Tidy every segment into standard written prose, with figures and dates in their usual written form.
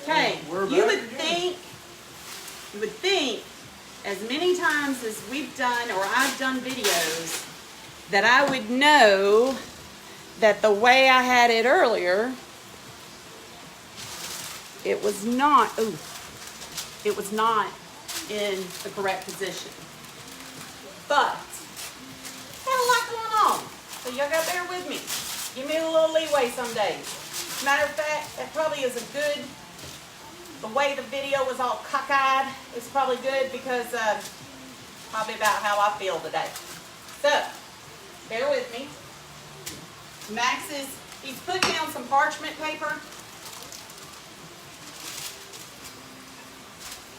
Okay, you would think as many times as we've done or I've done videos that I would know that the way I had it earlier, it was not in the correct position. But I had a lot going on, so y'all gotta bear with me. Give me a little leeway some days. Matter of fact, that probably isn't good. The way the video was all cockeyed is probably good because probably about how I feel today. So, bear with me. Max he's put down some parchment paper.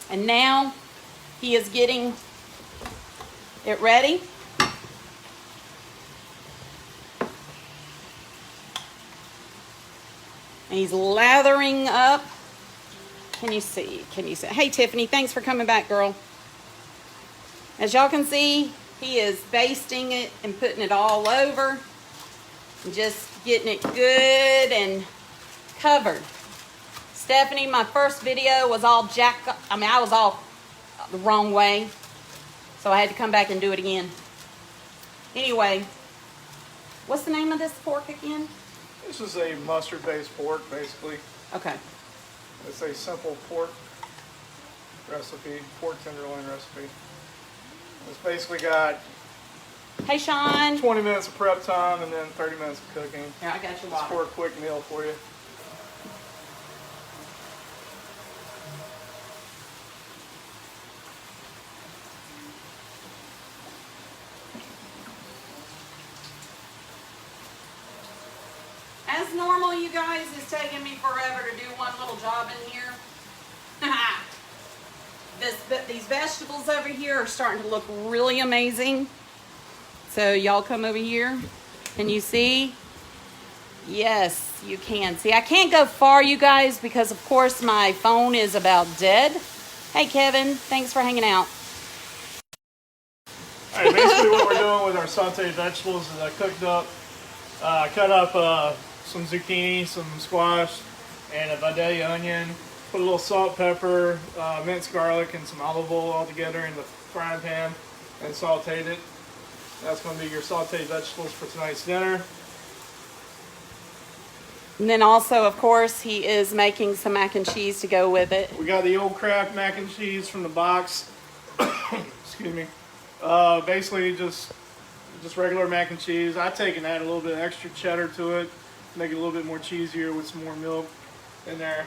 And now he is getting it ready. And he's lathering up. Can you see? Hey, Tiffany, thanks for coming back, girl. As y'all can see, he is basting it and putting it all over. And just getting it good and covered. Stephanie, my first video was all I was all the wrong way. So I had to come back and do it again. Anyway, what's the name of this pork again? This is a mustard-based pork, basically. Okay. It's a simple pork recipe, pork tenderloin recipe. It's basically got Hey, Sean. 20 minutes of prep time and then 30 minutes of cooking. Here, I got your It's water. for a quick meal for you. As normal, you guys, it's taking me forever to do one little job in here. These vegetables over here are starting to look really amazing. So y'all come over here. Can you see? Yes, you can. See, I can't go far, you guys, because of course my phone is about dead. Hey, Kevin, thanks for hanging out. All right, basically what we're doing with our sauteed vegetables is I cut up some zucchini, some squash, and a Vidalia onion. Put a little salt, pepper, minced garlic, and some olive oil all together in the frying pan and sauteed it. That's going to be your sauteed vegetables for tonight's dinner. And then also, of course, he is making some mac and cheese to go with it. We got the old Kraft mac and cheese from the box. Excuse me. Basically just regular mac and cheese. I take and add a little bit of extra cheddar to it, make it a little bit more cheesier with some more milk in there.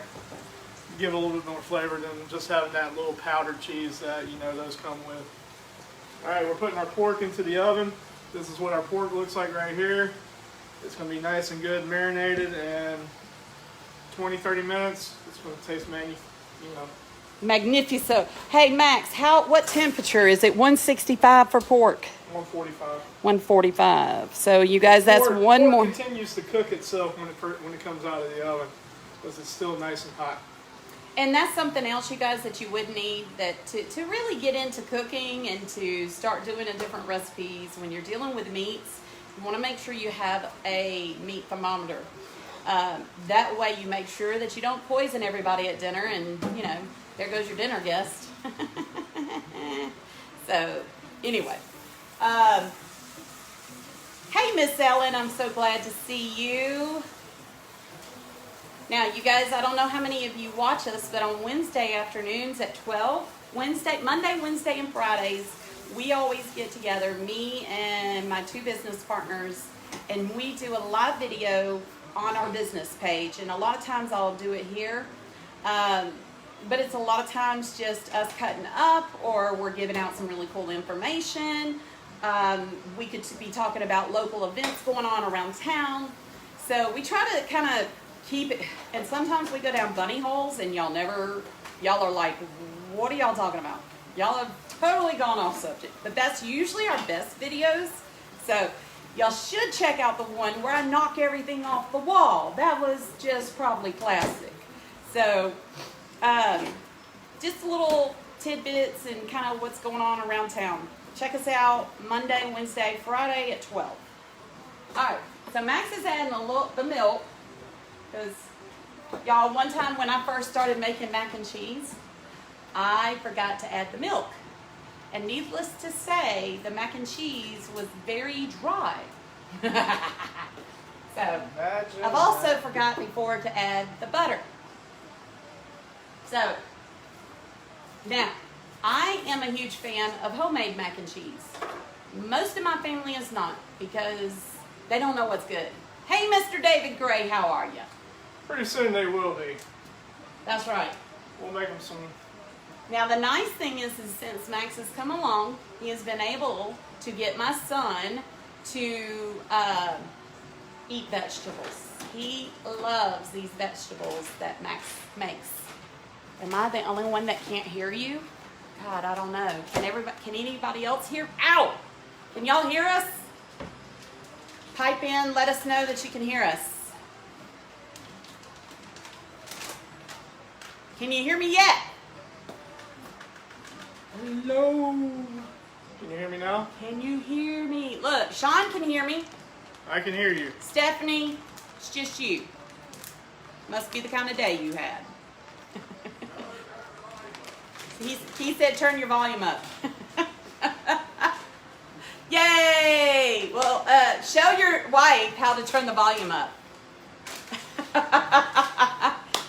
Give it a little bit more flavor than just having that little powdered cheese that those come with. All right, we're putting our pork into the oven. This is what our pork looks like right here. It's going to be nice and good marinated, and 20-30 minutes. It's going to taste Magnifico. Hey, Max, what temperature is it? 165 for pork. 145. 145. So you guys, that's one more. It continues to cook itself when it comes out of the oven because it's still nice and hot. And that's something else, you guys, that you would need to really get into cooking and to start doing different recipes. When you're dealing with meats, you want to make sure you have a meat thermometer. That way you make sure that you don't poison everybody at dinner and, there goes your dinner guest. So, anyway. Hey, Miss Ellen, I'm so glad to see you. Now, you guys, I don't know how many of you watch us, but on Wednesday afternoons at 12, Monday, Wednesday, and Fridays, we always get together, me and my two business partners, and we do a live video on our business page. And a lot of times I'll do it here, but it's a lot of times just us cutting up, or we're giving out some really cool information. We could be talking about local events going on around town. So we try to kind of keep it, and sometimes we go down bunny holes and y'all are like, what are y'all talking about? Y'all have totally gone off subject, but that's usually our best videos. So y'all should check out the one where I knock everything off the wall. That was just probably classic. So just little tidbits and kind of what's going on around town. Check us out Monday, Wednesday, Friday at 12. All right, so Max is adding the milk because Y'all, one time when I first started making mac and cheese, I forgot to add the milk. And needless to say, the mac and cheese was very dry. So, I've also forgot before to add the butter. So, now, I am a huge fan of homemade mac and cheese. Most of my family is not because they don't know what's good. Hey, Mr. David Gray, how are you? Pretty soon they will be. That's right. We'll make them some. Now, the nice thing is since Max has come along, he has been able to get my son to eat vegetables. He loves these vegetables that Max makes. Am I the only one that can't hear you? God, I don't know. Can anybody else hear? Ow! Can y'all hear us? Pipe in, let us know that you can hear us. Can you hear me yet? Hello. Can you hear me now? Can you hear me? Look, Sean can hear me. I can hear you. Stephanie, it's just you. Must be the kind of day you had. He said turn your volume up. Yay! Well, show your wife how to turn the volume up.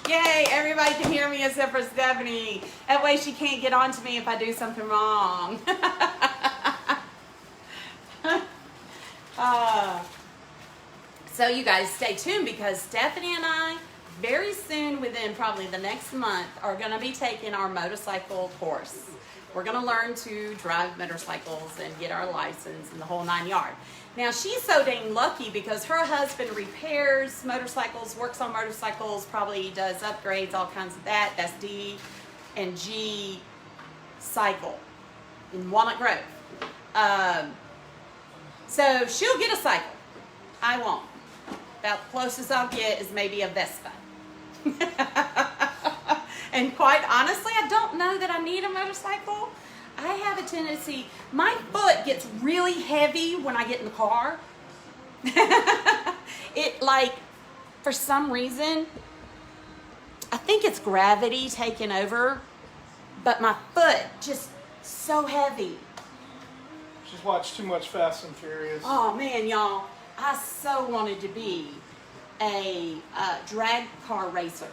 Yay, everybody can hear me except for Stephanie. That way she can't get on to me if I do something wrong. So you guys stay tuned because Stephanie and I, very soon, within probably the next month, are going to be taking our motorcycle course. We're going to learn to drive motorcycles and get our license and the whole 9 yards. Now, she's so dang lucky because her husband repairs motorcycles, works on motorcycles, probably does upgrades, all kinds of that. That's D and G Cycle in Walnut Grove. So she'll get a cycle. I won't. About the closest I'll get is maybe a Vespa. And quite honestly, I don't know that I need a motorcycle. I have a tendency, my foot gets really heavy when I get in the car. It like, for some reason, I think it's gravity taking over, but my foot just so heavy. She's watched too much Fast and Furious. Oh man, y'all, I so wanted to be a drag car racer.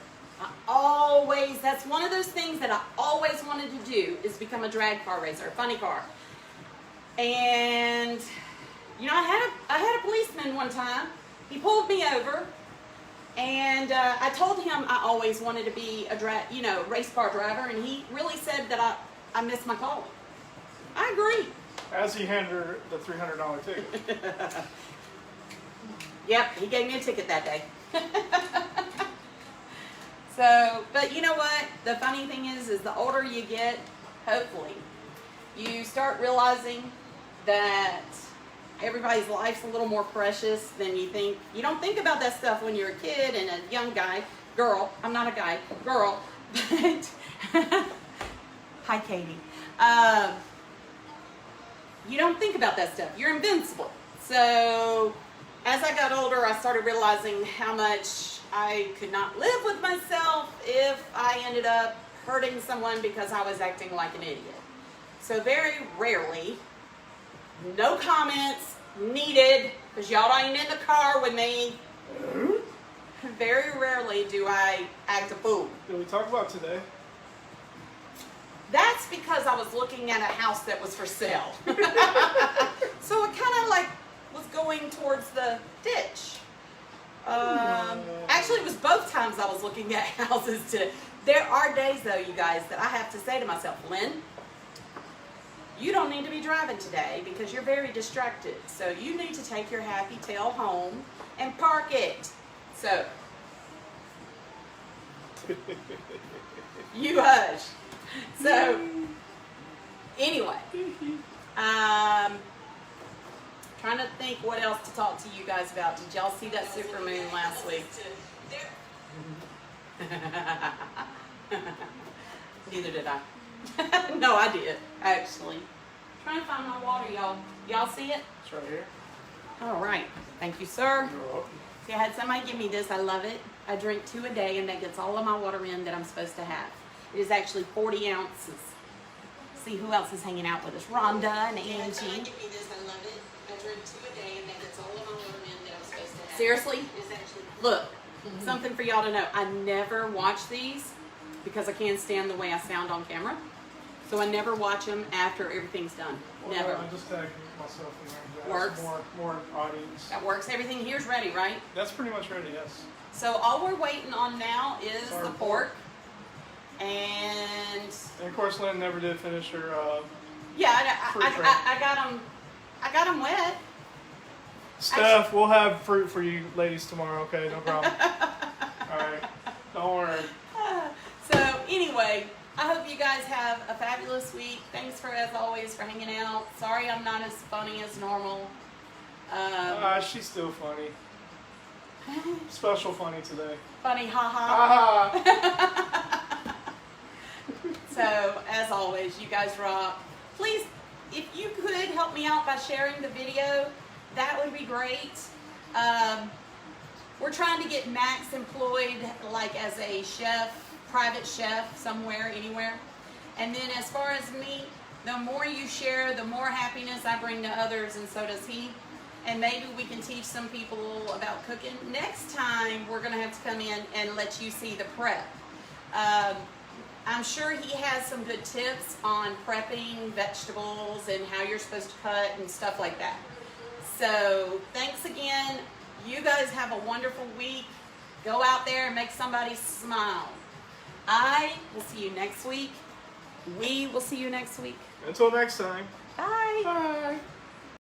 That's one of those things that I always wanted to do, is become a drag car racer, a funny car. And, you know, I had a policeman one time. He pulled me over, and I told him I always wanted to be a race car driver, and he really said that I missed my calling. I agree. As he handed her the $300 ticket. Yep, he gave me a ticket that day. So, but you know what? The funny thing is the older you get, hopefully, you start realizing that everybody's life's a little more precious than you think. You don't think about that stuff when you're a kid and a young girl. I'm not a guy, girl. But hi, Katie. You don't think about that stuff. You're invincible. So, as I got older, I started realizing how much I could not live with myself if I ended up hurting someone because I was acting like an idiot. So very rarely, no comments needed, because y'all ain't in the car with me. Very rarely do I act a fool. Did we talk about today? That's because I was looking at a house that was for sale. So it kind of like was going towards the ditch. Actually, it was both times I was looking at houses today. There are days, though, you guys, that I have to say to myself, Lynn, you don't need to be driving today because you're very distracted. So you need to take your happy tail home and park it. So, you hush. So, anyway, trying to think what else to talk to you guys about. Did y'all see that super moon last week? Neither did I. No, I did, actually. Trying to find my water, y'all. Y'all see it? It's right here. All right. Thank you, sir. You're welcome. See, I had somebody give me this. I love it. I drink 2 a day, and that gets all of my water in that I'm supposed to have. It is actually 40 ounces. See who else is hanging out with us. Rhonda and Angie. Give me this. I love it. I drink 2 a day, and that gets all of my water in that I'm supposed to have. Seriously? It's actually Look, something for y'all to know. I never watch these because I can't stand the way I sound on camera. So I never watch them after everything's done. Well, Never. I just tagged myself in there. Works. More audience. That works. Everything here's ready, right? That's pretty much ready, yes. So all we're waiting on now is Our the pork. And And of course, Lynn never did finish her. yeah, Fruit tray. I got them wet. Steph, we'll have fruit for you ladies tomorrow, okay? No problem. Alright. Don't worry. So anyway, I hope you guys have a fabulous week. Thanks for, as always, for hanging out. Sorry I'm not as funny as normal. She's still funny. Special funny today. Funny, haha. Ha So, as always, you guys rock. Please, if you could help me out by sharing the video, that would be great. We're trying to get Max employed like as a chef, private chef, somewhere, anywhere. And then as far as me, the more you share, the more happiness I bring to others, and so does he. And maybe we can teach some people about cooking. Next time, we're going to have to come in and let you see the prep. I'm sure he has some good tips on prepping vegetables and how you're supposed to cut and stuff like that. So thanks again. You guys have a wonderful week. Go out there and make somebody smile. I will see you next week. We will see you next week. Until next time. Bye. Bye.